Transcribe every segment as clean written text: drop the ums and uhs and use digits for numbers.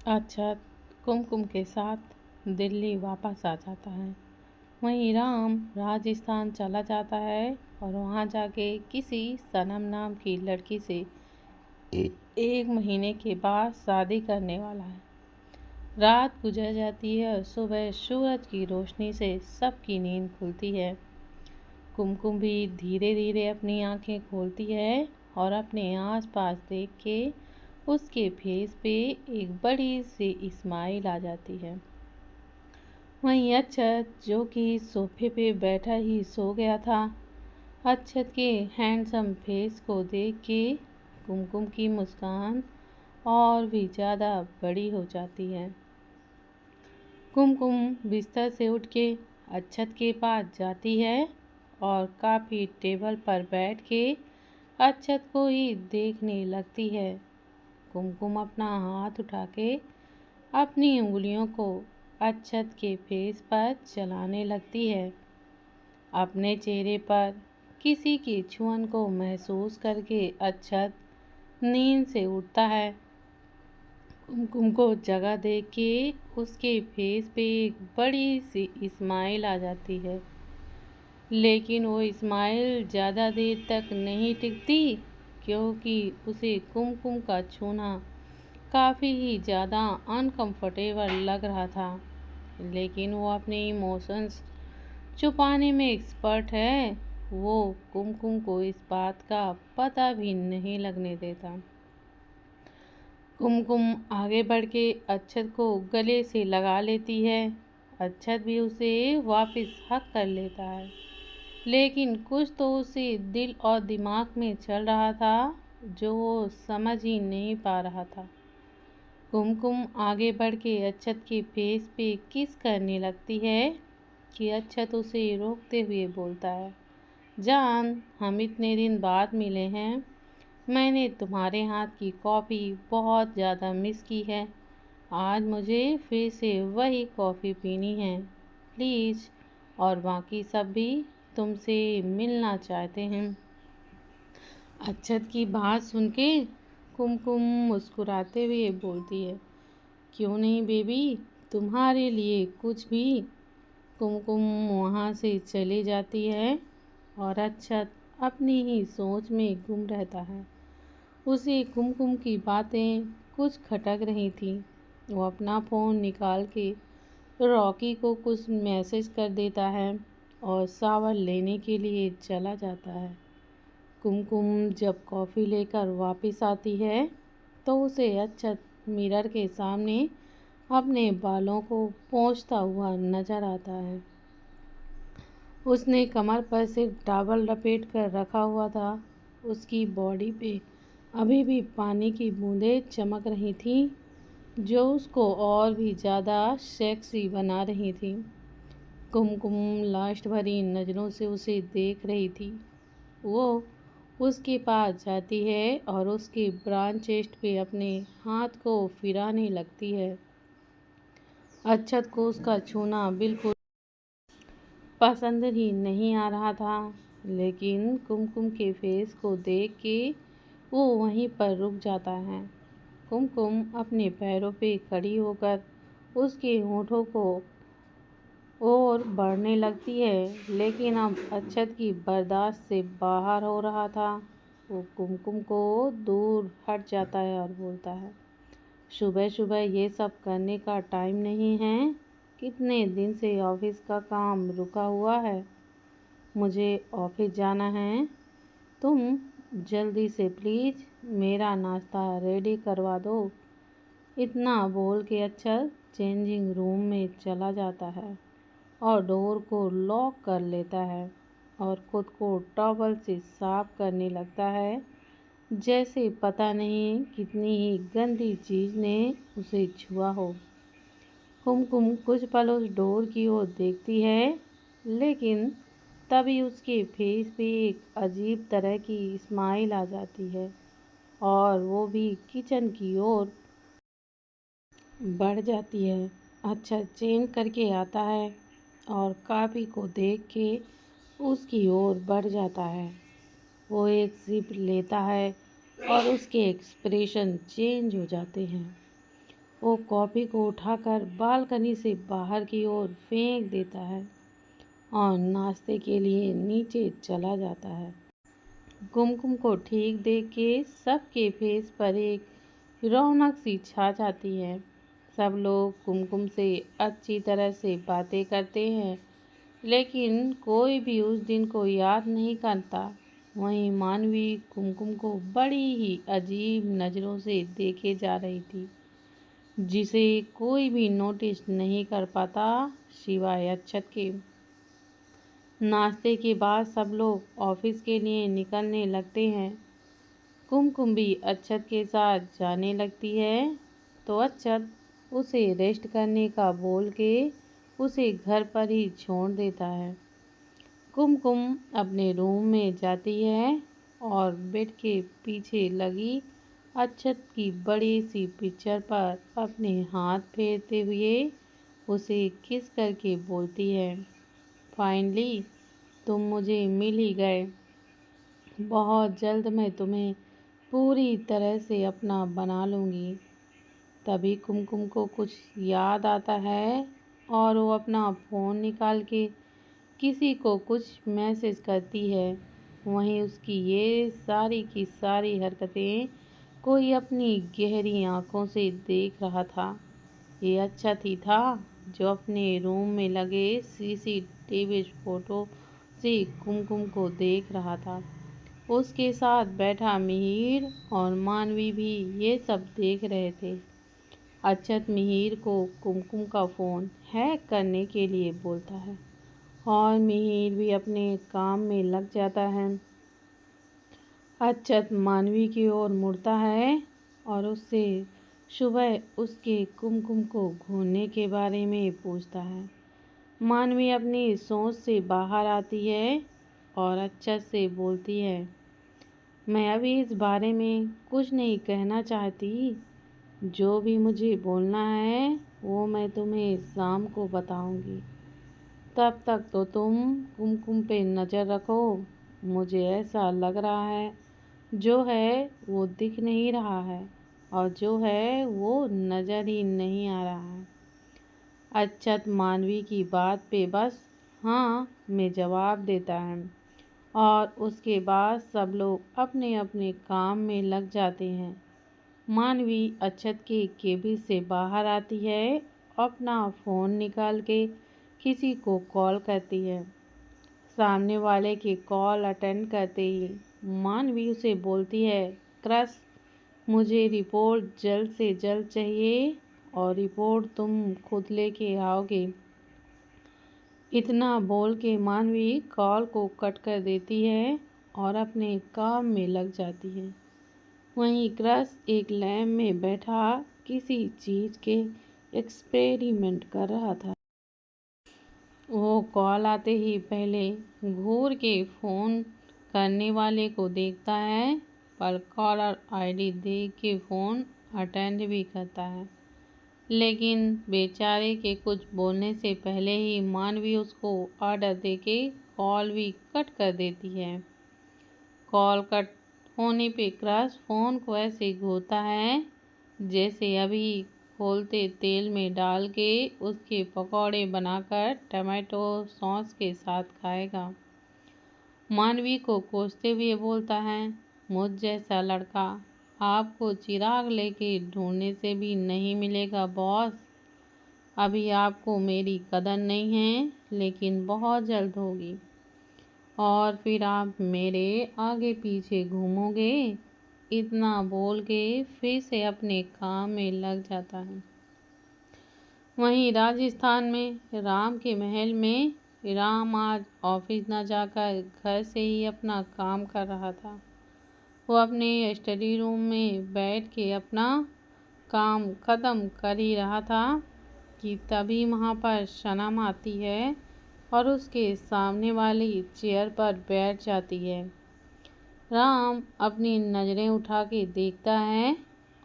अक्षत कुमकुम के साथ दिल्ली वापस आ जाता है। वहीं राम राजस्थान चला जाता है और वहाँ जाके किसी सनम नाम की लड़की से 1 महीने के बाद शादी करने वाला है। रात गुजर जाती है और सुबह सूरज की रोशनी से सबकी नींद खुलती है। कुमकुम भी धीरे धीरे अपनी आंखें खोलती है और अपने आसपास देख के उसके फेस पे एक बड़ी सी स्माइल आ जाती है। वहीं अक्षत जो कि सोफे पे बैठा ही सो गया था, अक्षत के हैंडसम फेस को देख के कुमकुम की मुस्कान और भी ज़्यादा बड़ी हो जाती है। कुमकुम बिस्तर से उठ के अक्षत के पास जाती है और काफ़ी टेबल पर बैठ के अक्षत को ही देखने लगती है। कुमकुम अपना हाथ उठा के अपनी उंगलियों को अक्षत के फेस पर चलाने लगती है। अपने चेहरे पर किसी की छुअन को महसूस करके अक्षत नींद से उठता है। कुमकुम को जगह देख के उसके फेस पे एक बड़ी सी स्माइल आ जाती है, लेकिन वो स्माइल ज़्यादा देर तक नहीं टिकती, क्योंकि उसे कुमकुम का छूना काफ़ी ही ज़्यादा अनकंफर्टेबल लग रहा था। लेकिन वो अपने इमोशंस छुपाने में एक्सपर्ट है। वो कुमकुम को इस बात का पता भी नहीं लगने देता। कुमकुम आगे बढ़ के अक्षत को गले से लगा लेती है। अक्षत भी उसे वापस हक कर लेता है, लेकिन कुछ तो उसे दिल और दिमाग में चल रहा था जो वो समझ ही नहीं पा रहा था। कुमकुम आगे बढ़ के अक्षत के फेस पे किस करने लगती है कि अक्षत उसे रोकते हुए बोलता है, जान, हम इतने दिन बाद मिले हैं। मैंने तुम्हारे हाथ की कॉफ़ी बहुत ज़्यादा मिस की है। आज मुझे फिर से वही कॉफ़ी पीनी है, प्लीज़। और बाकी सब भी तुमसे मिलना चाहते हैं। अक्षत की बात सुन के कुमकुम मुस्कुराते हुए बोलती है, क्यों नहीं बेबी, तुम्हारे लिए कुछ भी। कुमकुम वहाँ से चली जाती है और अक्षत अपनी ही सोच में गुम रहता है। उसे कुमकुम की बातें कुछ खटक रही थी। वो अपना फ़ोन निकाल के रॉकी को कुछ मैसेज कर देता है और शावर लेने के लिए चला जाता है। कुमकुम जब कॉफ़ी लेकर वापस आती है तो उसे अक्षत मिरर के सामने अपने बालों को पोंछता हुआ नजर आता है। उसने कमर पर सिर्फ टॉवल लपेट कर रखा हुआ था। उसकी बॉडी पे अभी भी पानी की बूंदें चमक रही थीं, जो उसको और भी ज़्यादा सेक्सी बना रही थी। कुमकुम लास्ट भरी नज़रों से उसे देख रही थी। वो उसके पास जाती है और उसके ब्राउन चेस्ट पे अपने हाथ को फिराने लगती है। अक्षत को उसका छूना बिल्कुल पसंद ही नहीं आ रहा था, लेकिन कुमकुम के फेस को देख के वो वहीं पर रुक जाता है। कुमकुम अपने पैरों पे खड़ी होकर उसके होठों को और बढ़ने लगती है, लेकिन अब अक्षत की बर्दाश्त से बाहर हो रहा था। वो कुमकुम को दूर हट जाता है और बोलता है, सुबह सुबह ये सब करने का टाइम नहीं है। कितने दिन से ऑफिस का काम रुका हुआ है, मुझे ऑफिस जाना है। तुम जल्दी से प्लीज़ मेरा नाश्ता रेडी करवा दो। इतना बोल के अक्षत चेंजिंग रूम में चला जाता है और डोर को लॉक कर लेता है और खुद को टॉवल से साफ करने लगता है, जैसे पता नहीं कितनी ही गंदी चीज़ ने उसे छुआ हो। कुमकुम कुछ पल उस डोर की ओर देखती है, लेकिन तभी उसके फेस पे एक अजीब तरह की स्माइल आ जाती है और वो भी किचन की ओर बढ़ जाती है। अच्छा चेंज करके आता है और काफ़ी को देख के उसकी ओर बढ़ जाता है। वो एक सिप लेता है और उसके एक्सप्रेशन चेंज हो जाते हैं। वो कॉपी को उठाकर बालकनी से बाहर की ओर फेंक देता है और नाश्ते के लिए नीचे चला जाता है। कुमकुम को ठीक देख के सबके फेस पर एक रौनक सी छा जाती है। सब लोग कुमकुम से अच्छी तरह से बातें करते हैं, लेकिन कोई भी उस दिन को याद नहीं करता। वहीं मानवी कुमकुम को बड़ी ही अजीब नज़रों से देखे जा रही थी, जिसे कोई भी नोटिस नहीं कर पाता सिवाय अक्षत के। नाश्ते के बाद सब लोग ऑफिस के लिए निकलने लगते हैं। कुमकुम भी अक्षत के साथ जाने लगती है, तो अक्षत उसे रेस्ट करने का बोल के उसे घर पर ही छोड़ देता है। कुमकुम अपने रूम में जाती है और बेड के पीछे लगी अक्षत की बड़ी सी पिक्चर पर अपने हाथ फेरते हुए उसे किस करके बोलती है, फाइनली तुम मुझे मिल ही गए। बहुत जल्द मैं तुम्हें पूरी तरह से अपना बना लूँगी। तभी कुमकुम को कुछ याद आता है और वो अपना फ़ोन निकाल के किसी को कुछ मैसेज करती है। वहीं उसकी ये सारी की सारी हरकतें कोई अपनी गहरी आंखों से देख रहा था। ये अक्षत ही था जो अपने रूम में लगे सीसीटीवी फोटो से कुमकुम को देख रहा था। उसके साथ बैठा मिहिर और मानवी भी ये सब देख रहे थे। अक्षत मिहिर को कुमकुम का फ़ोन हैक करने के लिए बोलता है और मिहिर भी अपने काम में लग जाता है। अक्षत मानवी की ओर मुड़ता है और उससे सुबह उसके कुमकुम को घूरने के बारे में पूछता है। मानवी अपनी सोच से बाहर आती है और अक्षत से बोलती है, मैं अभी इस बारे में कुछ नहीं कहना चाहती। जो भी मुझे बोलना है वो मैं तुम्हें शाम को बताऊंगी। तब तक तो तुम कुमकुम पे नज़र रखो। मुझे ऐसा लग रहा है जो है वो दिख नहीं रहा है और जो है वो नज़र ही नहीं आ रहा है। अक्षत मानवी की बात पे बस हाँ में जवाब देता है और उसके बाद सब लोग अपने अपने काम में लग जाते हैं। मानवी अक्षत के केबिन से बाहर आती है, अपना फ़ोन निकाल के किसी को कॉल करती है। सामने वाले की कॉल अटेंड करते ही मानवी उसे बोलती है, क्रश मुझे रिपोर्ट जल्द से जल्द चाहिए और रिपोर्ट तुम खुद लेके आओगे। इतना बोल के मानवी कॉल को कट कर देती है और अपने काम में लग जाती है। वहीं क्रश एक लैब में बैठा किसी चीज़ के एक्सपेरिमेंट कर रहा था। वो कॉल आते ही पहले घूर के फ़ोन करने वाले को देखता है, पर कॉलर आईडी देख के फ़ोन अटेंड भी करता है। लेकिन बेचारे के कुछ बोलने से पहले ही मानवी उसको ऑर्डर देके कॉल भी कट कर देती है। कॉल कट होने पे क्रश फ़ोन को ऐसे घूरता है जैसे अभी खोलते तेल में डाल के उसके पकौड़े बनाकर टमाटो सॉस के साथ खाएगा। मानवी को कोसते हुए बोलता है, मुझ जैसा लड़का आपको चिराग लेके ढूंढने से भी नहीं मिलेगा बॉस। अभी आपको मेरी कदर नहीं है, लेकिन बहुत जल्द होगी और फिर आप मेरे आगे पीछे घूमोगे। इतना बोल के फिर से अपने काम में लग जाता है। वहीं राजस्थान में राम के महल में राम आज ऑफिस न जाकर घर से ही अपना काम कर रहा था। वो अपने स्टडी रूम में बैठ के अपना काम ख़त्म कर ही रहा था कि तभी वहाँ पर सनम आती है और उसके सामने वाली चेयर पर बैठ जाती है। राम अपनी नज़रें उठा के देखता है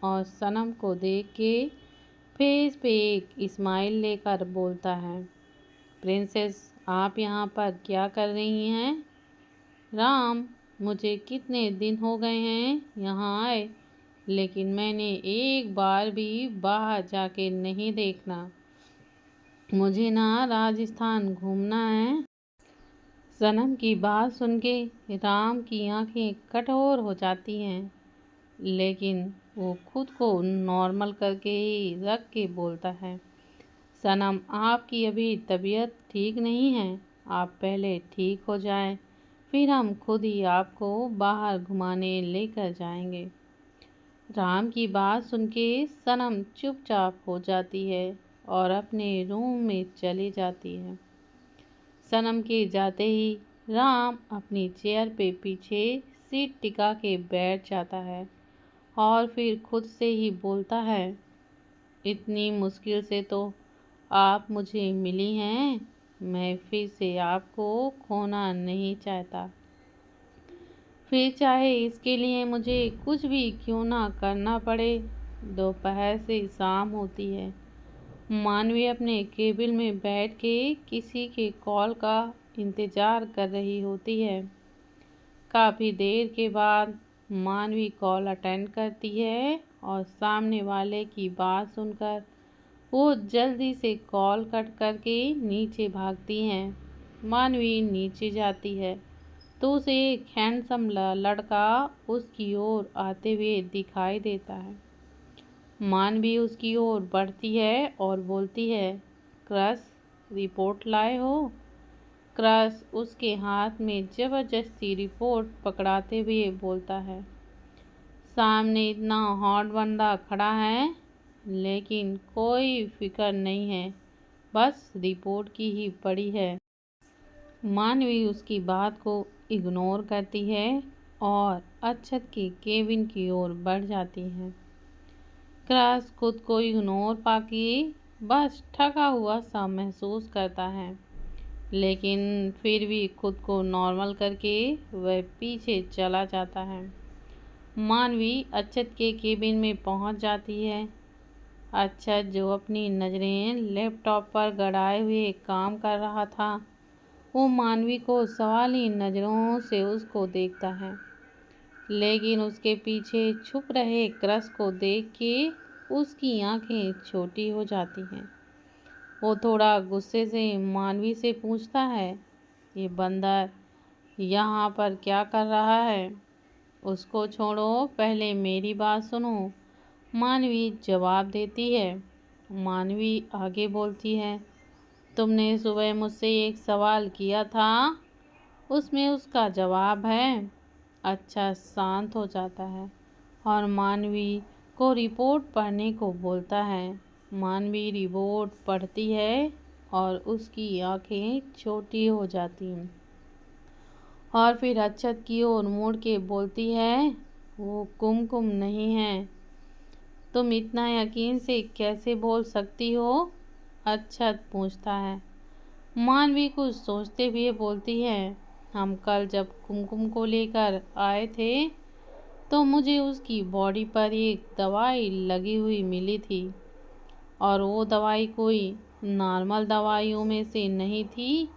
और सनम को देख के फेस पे एक स्माइल लेकर बोलता है, प्रिंसेस आप यहाँ पर क्या कर रही हैं? राम मुझे कितने दिन हो गए हैं यहाँ आए, लेकिन मैंने एक बार भी बाहर जाके नहीं देखना। मुझे ना राजस्थान घूमना है। सनम की बात सुन के राम की आंखें कठोर हो जाती हैं, लेकिन वो खुद को नॉर्मल करके ही रख के बोलता है, सनम आपकी अभी तबीयत ठीक नहीं है, आप पहले ठीक हो जाएं, फिर हम खुद ही आपको बाहर घुमाने लेकर जाएंगे। राम की बात सुन के सनम चुपचाप हो जाती है और अपने रूम में चली जाती है। सनम के जाते ही राम अपनी चेयर पे पीछे सीट टिका के बैठ जाता है और फिर खुद से ही बोलता है, इतनी मुश्किल से तो आप मुझे मिली हैं, मैं फिर से आपको खोना नहीं चाहता। फिर चाहे इसके लिए मुझे कुछ भी क्यों ना करना पड़े। दोपहर से शाम होती है। मानवी अपने केबिन में बैठ के किसी के कॉल का इंतज़ार कर रही होती है। काफ़ी देर के बाद मानवी कॉल अटेंड करती है और सामने वाले की बात सुनकर वो जल्दी से कॉल कट करके नीचे भागती हैं। मानवी नीचे जाती है तो उसे एक हैंडसम लड़का उसकी ओर आते हुए दिखाई देता है। मानवी उसकी ओर बढ़ती है और बोलती है, क्रश रिपोर्ट लाए हो? क्रश उसके हाथ में जबरदस्ती रिपोर्ट पकड़ाते हुए बोलता है, सामने इतना हॉट बंदा खड़ा है लेकिन कोई फिक्र नहीं है, बस रिपोर्ट की ही पड़ी है। मानवी उसकी बात को इग्नोर करती है और अक्षत के केबिन की ओर बढ़ जाती है। क्रश खुद को इग्नोर पाके बस ठगा हुआ सा महसूस करता है, लेकिन फिर भी खुद को नॉर्मल करके वह पीछे चला जाता है। मानवी अक्षत के केबिन में पहुंच जाती है। अक्षत जो अपनी नज़रें लैपटॉप पर गड़ाए हुए काम कर रहा था, वो मानवी को सवाली नज़रों से उसको देखता है, लेकिन उसके पीछे छुप रहे क्रश को देख के उसकी आंखें छोटी हो जाती हैं। वो थोड़ा गुस्से से मानवी से पूछता है, ये बंदर यहाँ पर क्या कर रहा है? उसको छोड़ो, पहले मेरी बात सुनो, मानवी जवाब देती है। मानवी आगे बोलती है, तुमने सुबह मुझसे एक सवाल किया था, उसमें उसका जवाब है। अच्छा शांत हो जाता है और मानवी को रिपोर्ट पढ़ने को बोलता है। मानवी रिपोर्ट पढ़ती है और उसकी आंखें छोटी हो जाती हैं और फिर अक्षत की ओर मुड़ के बोलती है, वो कुमकुम नहीं है। तुम इतना यकीन से कैसे बोल सकती हो? अक्षत पूछता है। मानवी कुछ सोचते हुए बोलती है, हम कल जब कुमकुम को लेकर आए थे तो मुझे उसकी बॉडी पर एक दवाई लगी हुई मिली थी और वो दवाई कोई नॉर्मल दवाइयों में से नहीं थी।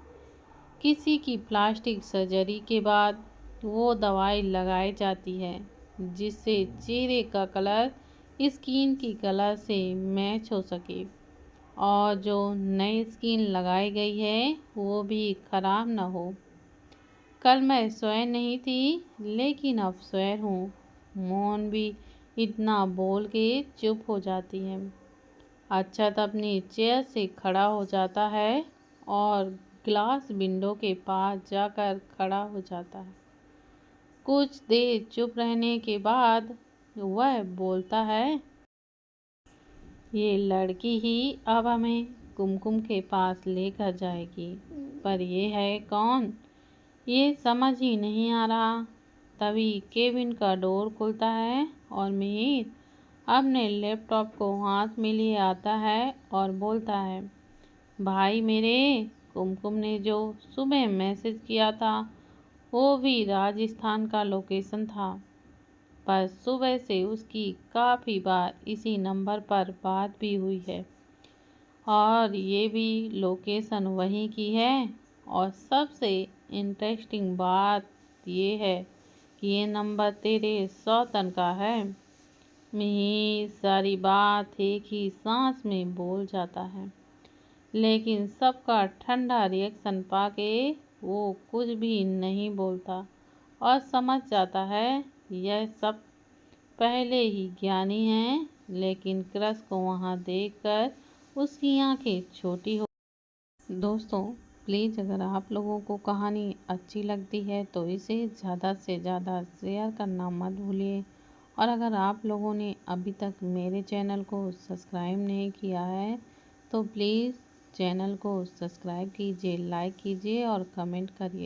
किसी की प्लास्टिक सर्जरी के बाद वो दवाई लगाई जाती है जिससे चेहरे का कलर स्किन की कलर से मैच हो सके और जो नई स्किन लगाई गई है वो भी खराब ना हो। कल मैं स्वयं नहीं थी लेकिन अब स्वयं हूँ। मौन भी इतना बोल के चुप हो जाती है। अक्षत अपनी चेयर से खड़ा हो जाता है और ग्लास विंडो के पास जाकर खड़ा हो जाता है। कुछ देर चुप रहने के बाद वह बोलता है, ये लड़की ही अब हमें कुमकुम के पास लेकर जाएगी, पर ये है कौन, ये समझ ही नहीं आ रहा। तभी केबिन का डोर खुलता है और मिहिर अपने लैपटॉप को हाथ में लिए आता है और बोलता है, भाई मेरे, कुमकुम ने जो सुबह मैसेज किया था वो भी राजस्थान का लोकेशन था, पर सुबह से उसकी काफ़ी बार इसी नंबर पर बात भी हुई है और ये भी लोकेशन वहीं की है। और सबसे इंटरेस्टिंग बात ये है कि ये नंबर तेरे सौतन का है। मिहिर सारी बात एक ही सांस में बोल जाता है, लेकिन सबका ठंडा रिएक्शन पाके वो कुछ भी नहीं बोलता और समझ जाता है यह सब पहले ही ज्ञानी है। लेकिन क्रश को वहाँ देखकर उसकी आंखें छोटी हो। दोस्तों, प्लीज़ अगर आप लोगों को कहानी अच्छी लगती है तो इसे ज़्यादा से ज़्यादा शेयर करना मत भूलिए। और अगर आप लोगों ने अभी तक मेरे चैनल को सब्सक्राइब नहीं किया है तो प्लीज़ चैनल को सब्सक्राइब कीजिए, लाइक कीजिए और कमेंट करिए।